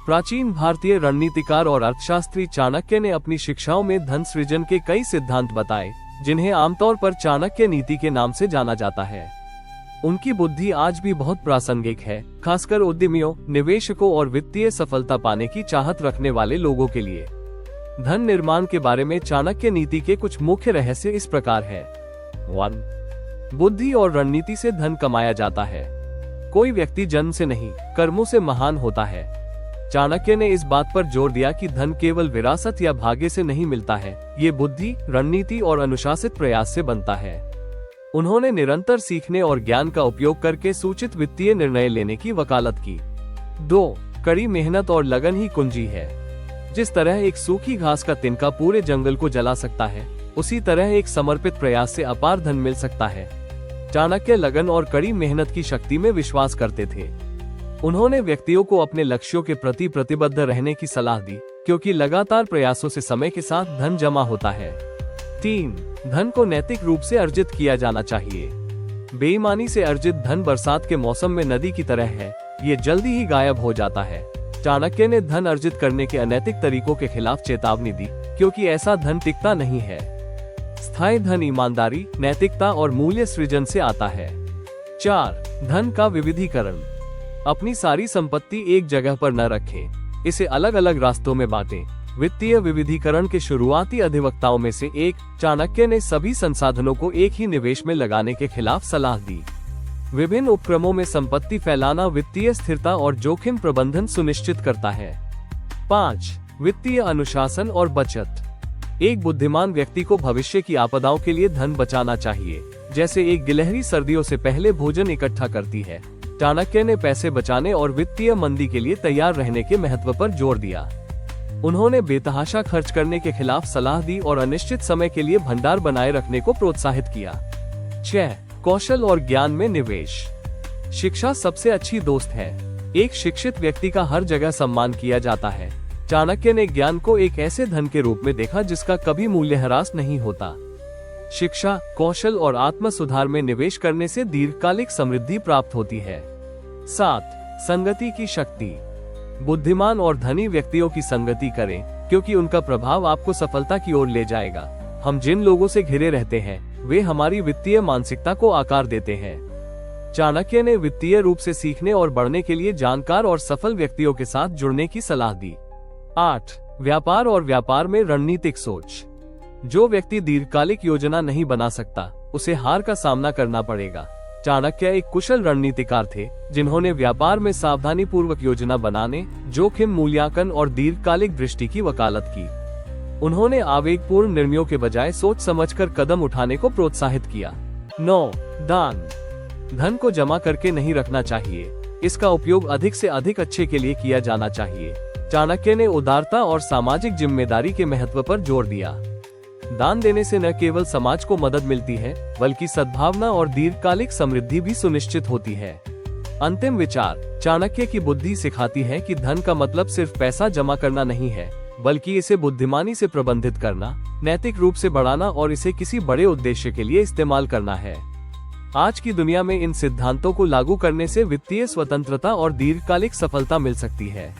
प्राचीन भारतीय रणनीतिकार और अर्थशास्त्री चाणक्य ने अपनी शिक्षाओं में धन सृजन के कई सिद्धांत बताए, जिन्हें आमतौर पर चाणक्य नीति के नाम से जाना जाता है। उनकी बुद्धि आज भी बहुत प्रासंगिक है, खासकर उद्यमियों, निवेशकों और वित्तीय सफलता पाने की चाहत रखने वाले लोगों के लिए। धन निर्माण के बारे में चाणक्य नीति के कुछ मुख्य रहस्य इस प्रकार है। 1. बुद्धि और रणनीति से धन कमाया जाता है। कोई व्यक्ति जन्म से नहीं, कर्मों से महान होता है। चाणक्य ने इस बात पर जोर दिया कि धन केवल विरासत या भाग्य से नहीं मिलता है, ये बुद्धि, रणनीति और अनुशासित प्रयास से बनता है। उन्होंने निरंतर सीखने और ज्ञान का उपयोग करके सूचित वित्तीय निर्णय लेने की वकालत की। 2. कड़ी मेहनत और लगन ही कुंजी है। जिस तरह एक सूखी घास का तिनका पूरे जंगल को जला सकता है, उसी तरह एक समर्पित प्रयास से अपार धन मिल सकता है। चाणक्य लगन और कड़ी मेहनत की शक्ति में विश्वास करते थे। उन्होंने व्यक्तियों को अपने लक्ष्यों के प्रति प्रतिबद्ध रहने की सलाह दी, क्योंकि लगातार प्रयासों से समय के साथ धन जमा होता है। 3. धन को नैतिक रूप से अर्जित किया जाना चाहिए। बेईमानी से अर्जित धन बरसात के मौसम में नदी की तरह है, ये जल्दी ही गायब हो जाता है। चाणक्य ने धन अर्जित करने के अनैतिक तरीकों के खिलाफ चेतावनी दी, क्योंकि ऐसा धन टिकता नहीं है। स्थायी धन ईमानदारी, नैतिकता और मूल्य सृजन से आता है। 4. धन का विविधीकरण। अपनी सारी संपत्ति एक जगह पर न रखें, इसे अलग अलग रास्तों में बांटें। वित्तीय विविधीकरण के शुरुआती अधिवक्ताओं में से एक, चाणक्य ने सभी संसाधनों को एक ही निवेश में लगाने के खिलाफ सलाह दी। विभिन्न उपक्रमों में संपत्ति फैलाना वित्तीय स्थिरता और जोखिम प्रबंधन सुनिश्चित करता है। 5. वित्तीय अनुशासन और बचत। एक बुद्धिमान व्यक्ति को भविष्य की आपदाओं के लिए धन बचाना चाहिए, जैसे एक गिलहरी सर्दियों से पहले भोजन इकट्ठा करती है। चाणक्य ने पैसे बचाने और वित्तीय मंदी के लिए तैयार रहने के महत्व पर जोर दिया। उन्होंने बेतहाशा खर्च करने के खिलाफ सलाह दी और अनिश्चित समय के लिए भंडार बनाए रखने को प्रोत्साहित किया। 6. कौशल और ज्ञान में निवेश। शिक्षा सबसे अच्छी दोस्त है। एक शिक्षित व्यक्ति का हर जगह सम्मान किया जाता है। चाणक्य ने ज्ञान को एक ऐसे धन के रूप में देखा जिसका कभी मूल्यह्रास नहीं होता। शिक्षा, कौशल और आत्म सुधार में निवेश करने से दीर्घकालिक समृद्धि प्राप्त होती है। 7. संगति की शक्ति। बुद्धिमान और धनी व्यक्तियों की संगति करें, क्योंकि उनका प्रभाव आपको सफलता की ओर ले जाएगा। हम जिन लोगों से घिरे रहते हैं, वे हमारी वित्तीय मानसिकता को आकार देते हैं। चाणक्य ने वित्तीय रूप से सीखने और बढ़ने के लिए जानकार और सफल व्यक्तियों के साथ जुड़ने की सलाह दी। 8. व्यापार और व्यापार में रणनीतिक सोच। जो व्यक्ति दीर्घकालिक योजना नहीं बना सकता, उसे हार का सामना करना पड़ेगा। चाणक्य एक कुशल रणनीतिकार थे, जिन्होंने व्यापार में सावधानी पूर्वक योजना बनाने, जोखिम मूल्यांकन और दीर्घकालिक दृष्टि की वकालत की। उन्होंने आवेगपूर्ण निर्णयों के बजाय सोच समझकर कदम उठाने को प्रोत्साहित किया। 9. दान। धन को जमा करके नहीं रखना चाहिए, इसका उपयोग अधिक से अधिक अच्छे के लिए किया जाना चाहिए। चाणक्य ने उदारता और सामाजिक जिम्मेदारी के महत्व पर जोर दिया। दान देने से न केवल समाज को मदद मिलती है, बल्कि सद्भावना और दीर्घकालिक समृद्धि भी सुनिश्चित होती है। अंतिम विचार। चाणक्य की बुद्धि सिखाती है कि धन का मतलब सिर्फ पैसा जमा करना नहीं है, बल्कि इसे बुद्धिमानी से प्रबंधित करना, नैतिक रूप से बढ़ाना और इसे किसी बड़े उद्देश्य के लिए इस्तेमाल करना है। आज की दुनिया में इन सिद्धांतों को लागू करने से वित्तीय स्वतंत्रता और दीर्घकालिक सफलता मिल सकती है।